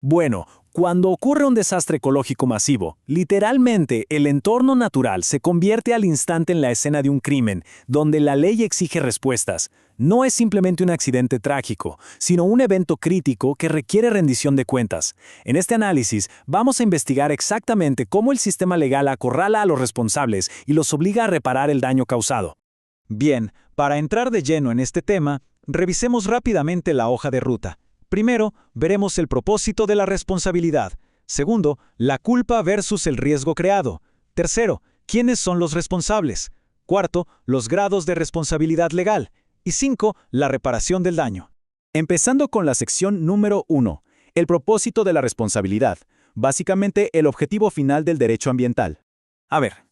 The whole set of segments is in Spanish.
Bueno, cuando ocurre un desastre ecológico masivo, literalmente el entorno natural se convierte al instante en la escena de un crimen, donde la ley exige respuestas. No es simplemente un accidente trágico, sino un evento crítico que requiere rendición de cuentas. En este análisis vamos a investigar exactamente cómo el sistema legal acorrala a los responsables y los obliga a reparar el daño causado. Bien, para entrar de lleno en este tema, revisemos rápidamente la hoja de ruta. Primero, veremos el propósito de la responsabilidad. Segundo, la culpa versus el riesgo creado. Tercero, quiénes son los responsables. Cuarto, los grados de responsabilidad legal. Y 5, la reparación del daño. Empezando con la sección número 1, el propósito de la responsabilidad, básicamente el objetivo final del derecho ambiental. A ver,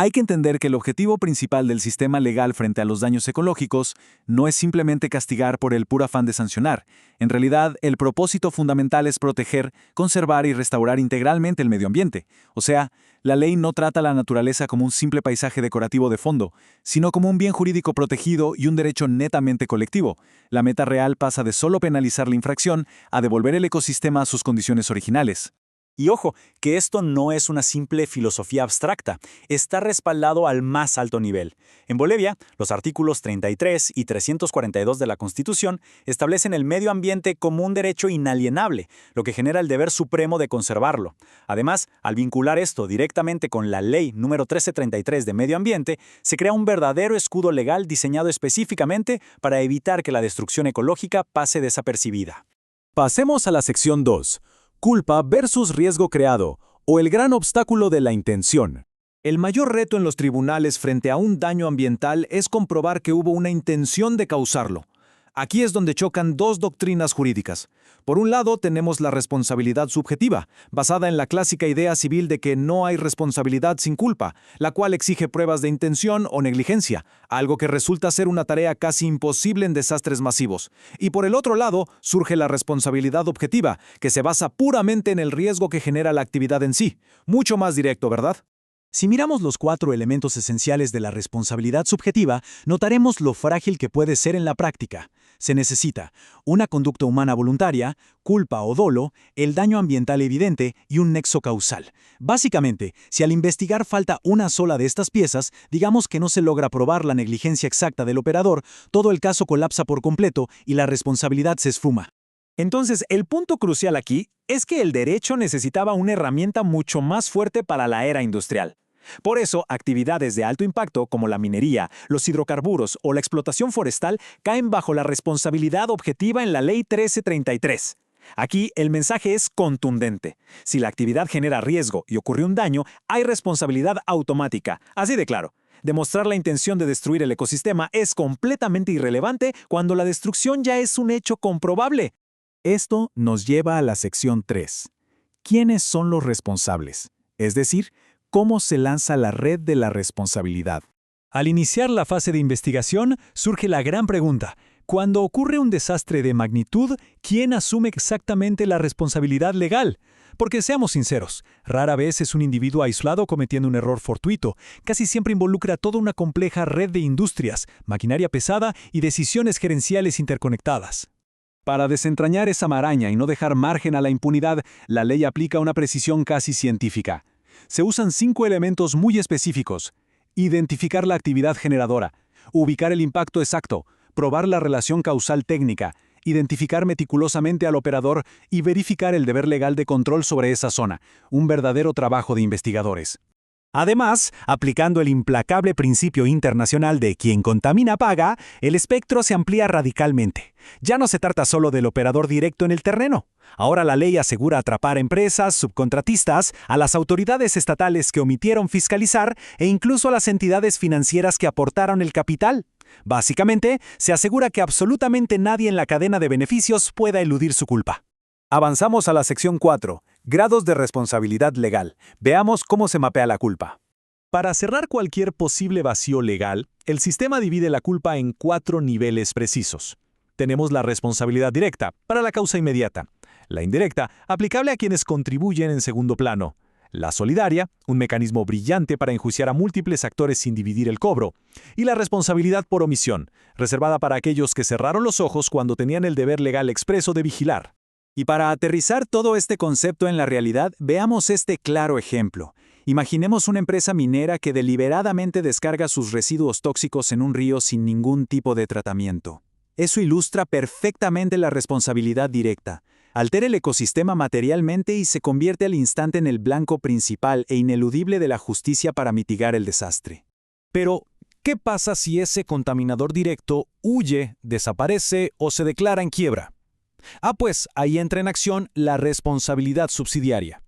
hay que entender que el objetivo principal del sistema legal frente a los daños ecológicos no es simplemente castigar por el puro afán de sancionar. En realidad, el propósito fundamental es proteger, conservar y restaurar integralmente el medio ambiente. O sea, la ley no trata a la naturaleza como un simple paisaje decorativo de fondo, sino como un bien jurídico protegido y un derecho netamente colectivo. La meta real pasa de solo penalizar la infracción a devolver el ecosistema a sus condiciones originales. Y ojo, que esto no es una simple filosofía abstracta, está respaldado al más alto nivel. En Bolivia, los artículos 33 y 342 de la Constitución establecen el medio ambiente como un derecho inalienable, lo que genera el deber supremo de conservarlo. Además, al vincular esto directamente con la Ley número 1333 de Medio Ambiente, se crea un verdadero escudo legal diseñado específicamente para evitar que la destrucción ecológica pase desapercibida. Pasemos a la sección 2. Culpa versus riesgo creado, o el gran obstáculo de la intención. El mayor reto en los tribunales frente a un daño ambiental es comprobar que hubo una intención de causarlo. Aquí es donde chocan dos doctrinas jurídicas. Por un lado, tenemos la responsabilidad subjetiva, basada en la clásica idea civil de que no hay responsabilidad sin culpa, la cual exige pruebas de intención o negligencia, algo que resulta ser una tarea casi imposible en desastres masivos. Y por el otro lado, surge la responsabilidad objetiva, que se basa puramente en el riesgo que genera la actividad en sí. Mucho más directo, ¿verdad? Si miramos los 4 elementos esenciales de la responsabilidad subjetiva, notaremos lo frágil que puede ser en la práctica. Se necesita una conducta humana voluntaria, culpa o dolo, el daño ambiental evidente y un nexo causal. Básicamente, si al investigar falta una sola de estas piezas, digamos que no se logra probar la negligencia exacta del operador, todo el caso colapsa por completo y la responsabilidad se esfuma. Entonces, el punto crucial aquí es que el derecho necesitaba una herramienta mucho más fuerte para la era industrial. Por eso, actividades de alto impacto como la minería, los hidrocarburos o la explotación forestal caen bajo la responsabilidad objetiva en la Ley 1333. Aquí el mensaje es contundente. Si la actividad genera riesgo y ocurre un daño, hay responsabilidad automática, así de claro. Demostrar la intención de destruir el ecosistema es completamente irrelevante cuando la destrucción ya es un hecho comprobable. Esto nos lleva a la sección 3. ¿Quiénes son los responsables? Es decir, ¿cómo se lanza la red de la responsabilidad? Al iniciar la fase de investigación, surge la gran pregunta. Cuando ocurre un desastre de magnitud, ¿quién asume exactamente la responsabilidad legal? Porque seamos sinceros, rara vez es un individuo aislado cometiendo un error fortuito. Casi siempre involucra toda una compleja red de industrias, maquinaria pesada y decisiones gerenciales interconectadas. Para desentrañar esa maraña y no dejar margen a la impunidad, la ley aplica una precisión casi científica. Se usan 5 elementos muy específicos: identificar la actividad generadora, ubicar el impacto exacto, probar la relación causal técnica, identificar meticulosamente al operador y verificar el deber legal de control sobre esa zona, un verdadero trabajo de investigadores. Además, aplicando el implacable principio internacional de quien contamina paga, el espectro se amplía radicalmente. Ya no se trata solo del operador directo en el terreno. Ahora la ley asegura atrapar a empresas, subcontratistas, a las autoridades estatales que omitieron fiscalizar e incluso a las entidades financieras que aportaron el capital. Básicamente, se asegura que absolutamente nadie en la cadena de beneficios pueda eludir su culpa. Avanzamos a la sección 4, grados de responsabilidad legal. Veamos cómo se mapea la culpa. Para cerrar cualquier posible vacío legal, el sistema divide la culpa en 4 niveles precisos. Tenemos la responsabilidad directa, para la causa inmediata. La indirecta, aplicable a quienes contribuyen en segundo plano. La solidaria, un mecanismo brillante para enjuiciar a múltiples actores sin dividir el cobro. Y la responsabilidad por omisión, reservada para aquellos que cerraron los ojos cuando tenían el deber legal expreso de vigilar. Y para aterrizar todo este concepto en la realidad, veamos este claro ejemplo. Imaginemos una empresa minera que deliberadamente descarga sus residuos tóxicos en un río sin ningún tipo de tratamiento. Eso ilustra perfectamente la responsabilidad directa. Altera el ecosistema materialmente y se convierte al instante en el blanco principal e ineludible de la justicia para mitigar el desastre. Pero, ¿qué pasa si ese contaminador directo huye, desaparece o se declara en quiebra? Pues ahí entra en acción la responsabilidad subsidiaria.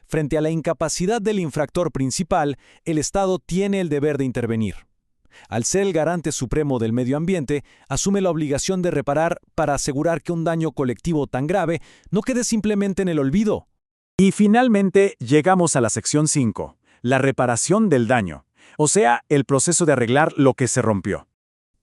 Frente a la incapacidad del infractor principal, el Estado tiene el deber de intervenir. Al ser el garante supremo del medio ambiente, asume la obligación de reparar para asegurar que un daño colectivo tan grave no quede simplemente en el olvido. Y finalmente llegamos a la sección 5, la reparación del daño, o sea, el proceso de arreglar lo que se rompió.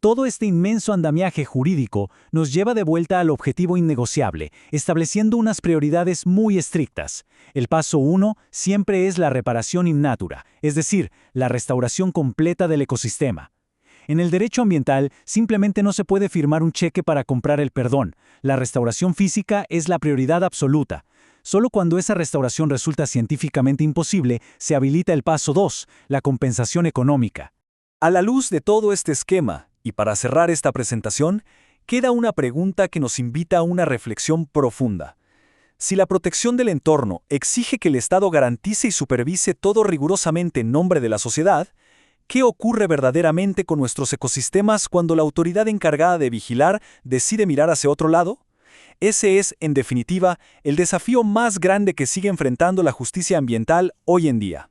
Todo este inmenso andamiaje jurídico nos lleva de vuelta al objetivo innegociable, estableciendo unas prioridades muy estrictas. El paso 1 siempre es la reparación in natura, es decir, la restauración completa del ecosistema. En el derecho ambiental simplemente no se puede firmar un cheque para comprar el perdón. La restauración física es la prioridad absoluta. Solo cuando esa restauración resulta científicamente imposible, se habilita el paso 2, la compensación económica. A la luz de todo este esquema, y para cerrar esta presentación, queda una pregunta que nos invita a una reflexión profunda. Si la protección del entorno exige que el Estado garantice y supervise todo rigurosamente en nombre de la sociedad, ¿qué ocurre verdaderamente con nuestros ecosistemas cuando la autoridad encargada de vigilar decide mirar hacia otro lado? Ese es, en definitiva, el desafío más grande que sigue enfrentando la justicia ambiental hoy en día.